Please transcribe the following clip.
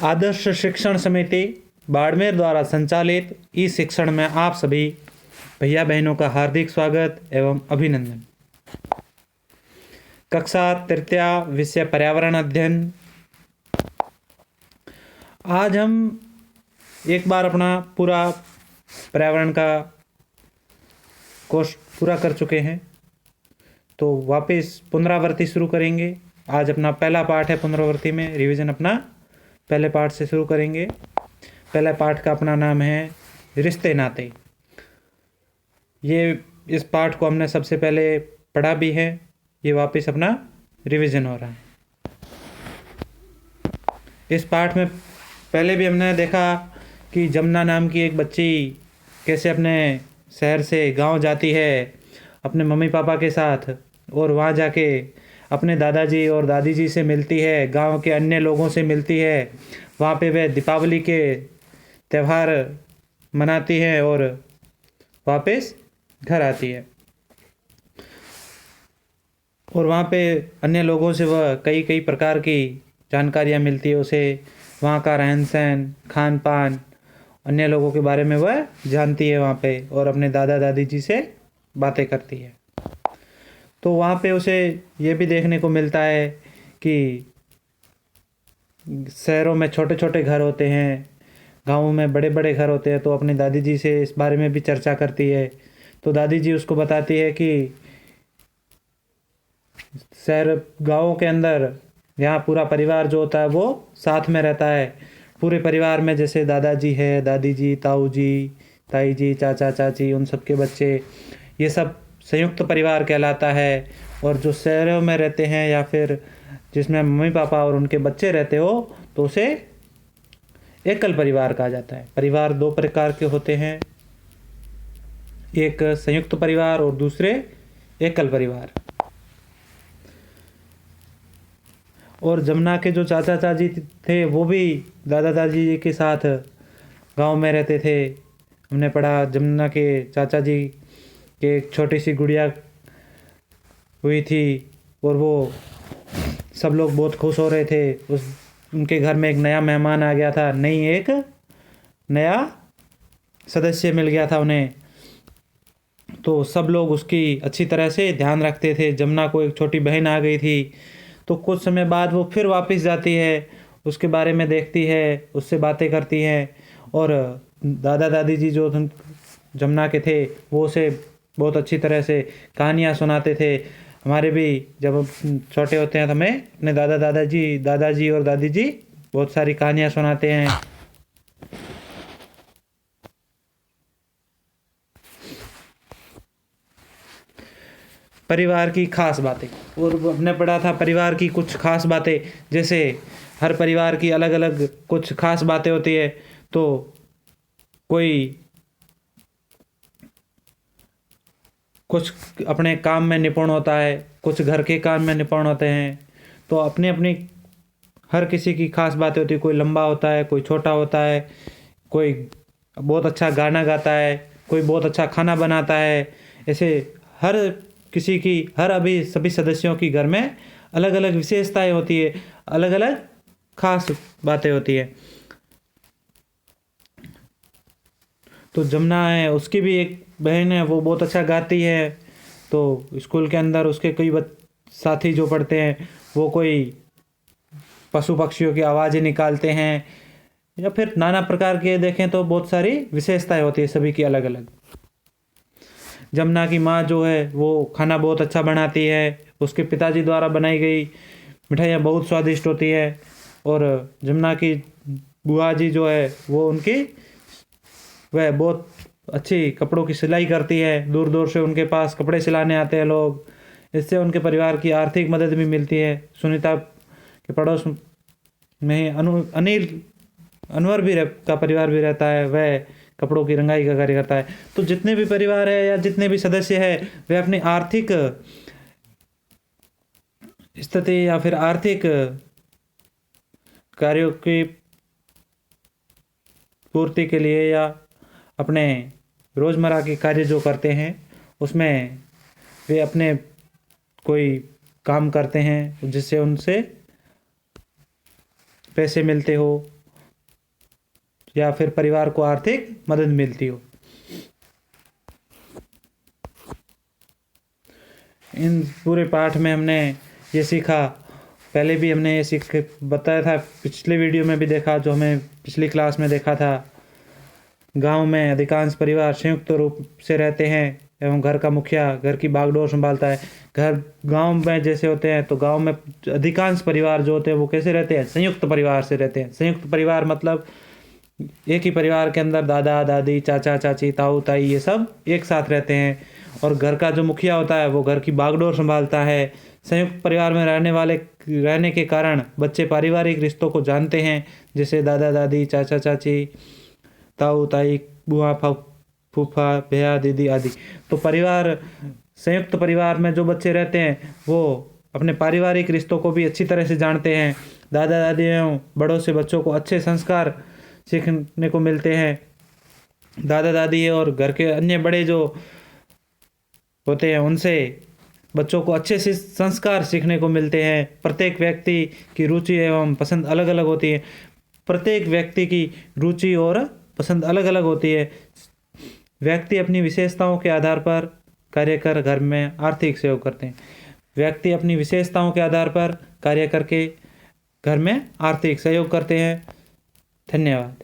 आदर्श शिक्षण समिति बाड़मेर द्वारा संचालित ई शिक्षण में आप सभी भैया बहनों का हार्दिक स्वागत एवं अभिनंदन। कक्षा तृतीया, विषय पर्यावरण अध्ययन। आज हम एक बार अपना पूरा पर्यावरण का कोर्स पूरा कर चुके हैं, तो वापस पुनरावृत्ति शुरू करेंगे। आज अपना पहला पाठ है पुनरावृत्ति में, रिवीजन अपना पहले पाठ से शुरू करेंगे। पहले पाठ का अपना नाम है रिश्ते नाते। इस पाठ को हमने सबसे पहले पढ़ा भी है, ये वापस अपना रिवीजन हो रहा है। इस पाठ में पहले भी हमने देखा कि जमुना नाम की एक बच्ची कैसे अपने शहर से गांव जाती है अपने मम्मी पापा के साथ, और वहां जाके अपने दादाजी और दादी जी से मिलती है, गांव के अन्य लोगों से मिलती है। वहाँ पे वह दीपावली के त्यौहार मनाती है और वापस घर आती है, और वहाँ पे अन्य लोगों से वह कई कई प्रकार की जानकारियाँ मिलती है उसे। वहाँ का रहन सहन, खान पान, अन्य लोगों के बारे में वह जानती है वहाँ पे, और अपने दादा दादी जी से बातें करती है। तो वहाँ पे उसे ये भी देखने को मिलता है कि शहरों में छोटे छोटे घर होते हैं, गाँवों में बड़े बड़े घर होते हैं। तो अपनी दादी जी से इस बारे में भी चर्चा करती है। तो दादी जी उसको बताती है कि शहर गाँवों के अंदर यहाँ पूरा परिवार जो होता है वो साथ में रहता है। पूरे परिवार में जैसे दादाजी है, दादी जी, ताऊ जी, ताई जी, चाचा चाची, उन सब के बच्चे, ये सब संयुक्त परिवार कहलाता है। और जो शहरों में रहते हैं या फिर जिसमें मम्मी पापा और उनके बच्चे रहते हो, तो उसे एकल परिवार कहा जाता है। परिवार दो प्रकार के होते हैं, एक संयुक्त परिवार और दूसरे एकल परिवार। और जमुना के जो चाचा चाची थे वो भी दादा दादी जी के साथ गांव में रहते थे। हमने पढ़ा जमुना के चाचा जी के एक छोटी सी गुड़िया हुई थी, और वो सब लोग बहुत खुश हो रहे थे। उनके घर में एक नया मेहमान आ गया था, एक नया सदस्य मिल गया था उन्हें। तो सब लोग उसकी अच्छी तरह से ध्यान रखते थे। जमुना को एक छोटी बहन आ गई थी, तो कुछ समय बाद वो फिर वापस जाती है, उसके बारे में देखती है, उससे बातें करती हैं। और दादा दादी जी जो जमुना के थे वो उसे बहुत अच्छी तरह से कहानियाँ सुनाते थे। हमारे भी जब हम छोटे होते हैं तो हमें अपने दादाजी और दादी जी बहुत सारी कहानियाँ सुनाते हैं। परिवार की खास बातें, और हमने पढ़ा था परिवार की कुछ खास बातें, जैसे हर परिवार की अलग अलग कुछ खास बातें होती है। तो कोई कुछ अपने काम में निपुण होता है, कुछ घर के काम में निपुण होते हैं। तो अपनी अपनी हर किसी की खास बातें होती है। कोई लंबा होता है, कोई छोटा होता है, कोई बहुत अच्छा गाना गाता है, कोई बहुत अच्छा खाना बनाता है। ऐसे हर किसी की, सभी सदस्यों की घर में अलग अलग विशेषताएं होती है, अलग अलग खास बातें होती है। तो जमुना है, उसकी भी एक बहन है, वो बहुत अच्छा गाती है। तो स्कूल के अंदर उसके कई साथी जो पढ़ते हैं वो कोई पशु पक्षियों की आवाज़ें निकालते हैं, या फिर नाना प्रकार के देखें तो बहुत सारी विशेषताएं होती है सभी की अलग अलग। जमुना की माँ जो है वो खाना बहुत अच्छा बनाती है। उसके पिताजी द्वारा बनाई गई मिठाइयाँ बहुत स्वादिष्ट होती है। और जमुना की बुआ जी जो है वह बहुत अच्छी कपड़ों की सिलाई करती है। दूर दूर से उनके पास कपड़े सिलाने आते हैं लोग। इससे उनके परिवार की आर्थिक मदद भी मिलती है। सुनीता के पड़ोस में अनवर भी का परिवार भी रहता है, वह कपड़ों की रंगाई का कार्य करता है। तो जितने भी परिवार है या जितने भी सदस्य है, वे अपनी आर्थिक स्थिति या फिर आर्थिक कार्यों की पूर्ति के लिए या अपने रोज़मर्रा के कार्य जो करते हैं उसमें वे अपने कोई काम करते हैं जिससे उनसे पैसे मिलते हो। या फिर परिवार को आर्थिक मदद मिलती हो। इन पूरे पाठ में हमने ये सीखा, पहले भी हमने ये सीख बताया था, पिछले वीडियो में भी देखा, जो हमें पिछली क्लास में देखा था। गांव में अधिकांश परिवार संयुक्त रूप से रहते हैं एवं घर का मुखिया घर की बागडोर संभालता है। घर गांव में जैसे होते हैं, तो गांव में अधिकांश परिवार जो होते हैं वो कैसे रहते हैं? संयुक्त परिवार से रहते हैं। संयुक्त परिवार मतलब एक ही परिवार के अंदर दादा दादी, चाचा चाची, ताऊ ताई, ये सब एक साथ रहते हैं। और घर का जो मुखिया होता है वो घर की बागडोर संभालता है। संयुक्त परिवार में रहने के कारण बच्चे पारिवारिक रिश्तों को जानते हैं, जैसे दादा दादी, चाचा चाची, ताऊ ताई, बुआ फूफा, भैया दीदी आदि। तो संयुक्त परिवार में जो बच्चे रहते हैं वो अपने पारिवारिक रिश्तों को भी अच्छी तरह से जानते हैं। दादा दादी एवं बड़ों से बच्चों को अच्छे संस्कार सीखने को मिलते हैं। दादा दादी और घर के अन्य बड़े जो होते हैं उनसे बच्चों को अच्छे से संस्कार सीखने को मिलते हैं। प्रत्येक व्यक्ति की रुचि एवं पसंद अलग अलग होती है। प्रत्येक व्यक्ति की रुचि और पसंद अलग अलग होती है। व्यक्ति अपनी विशेषताओं के आधार पर कार्य कर घर में आर्थिक सहयोग करते हैं। व्यक्ति अपनी विशेषताओं के आधार पर कार्य करके घर में आर्थिक सहयोग करते हैं। धन्यवाद।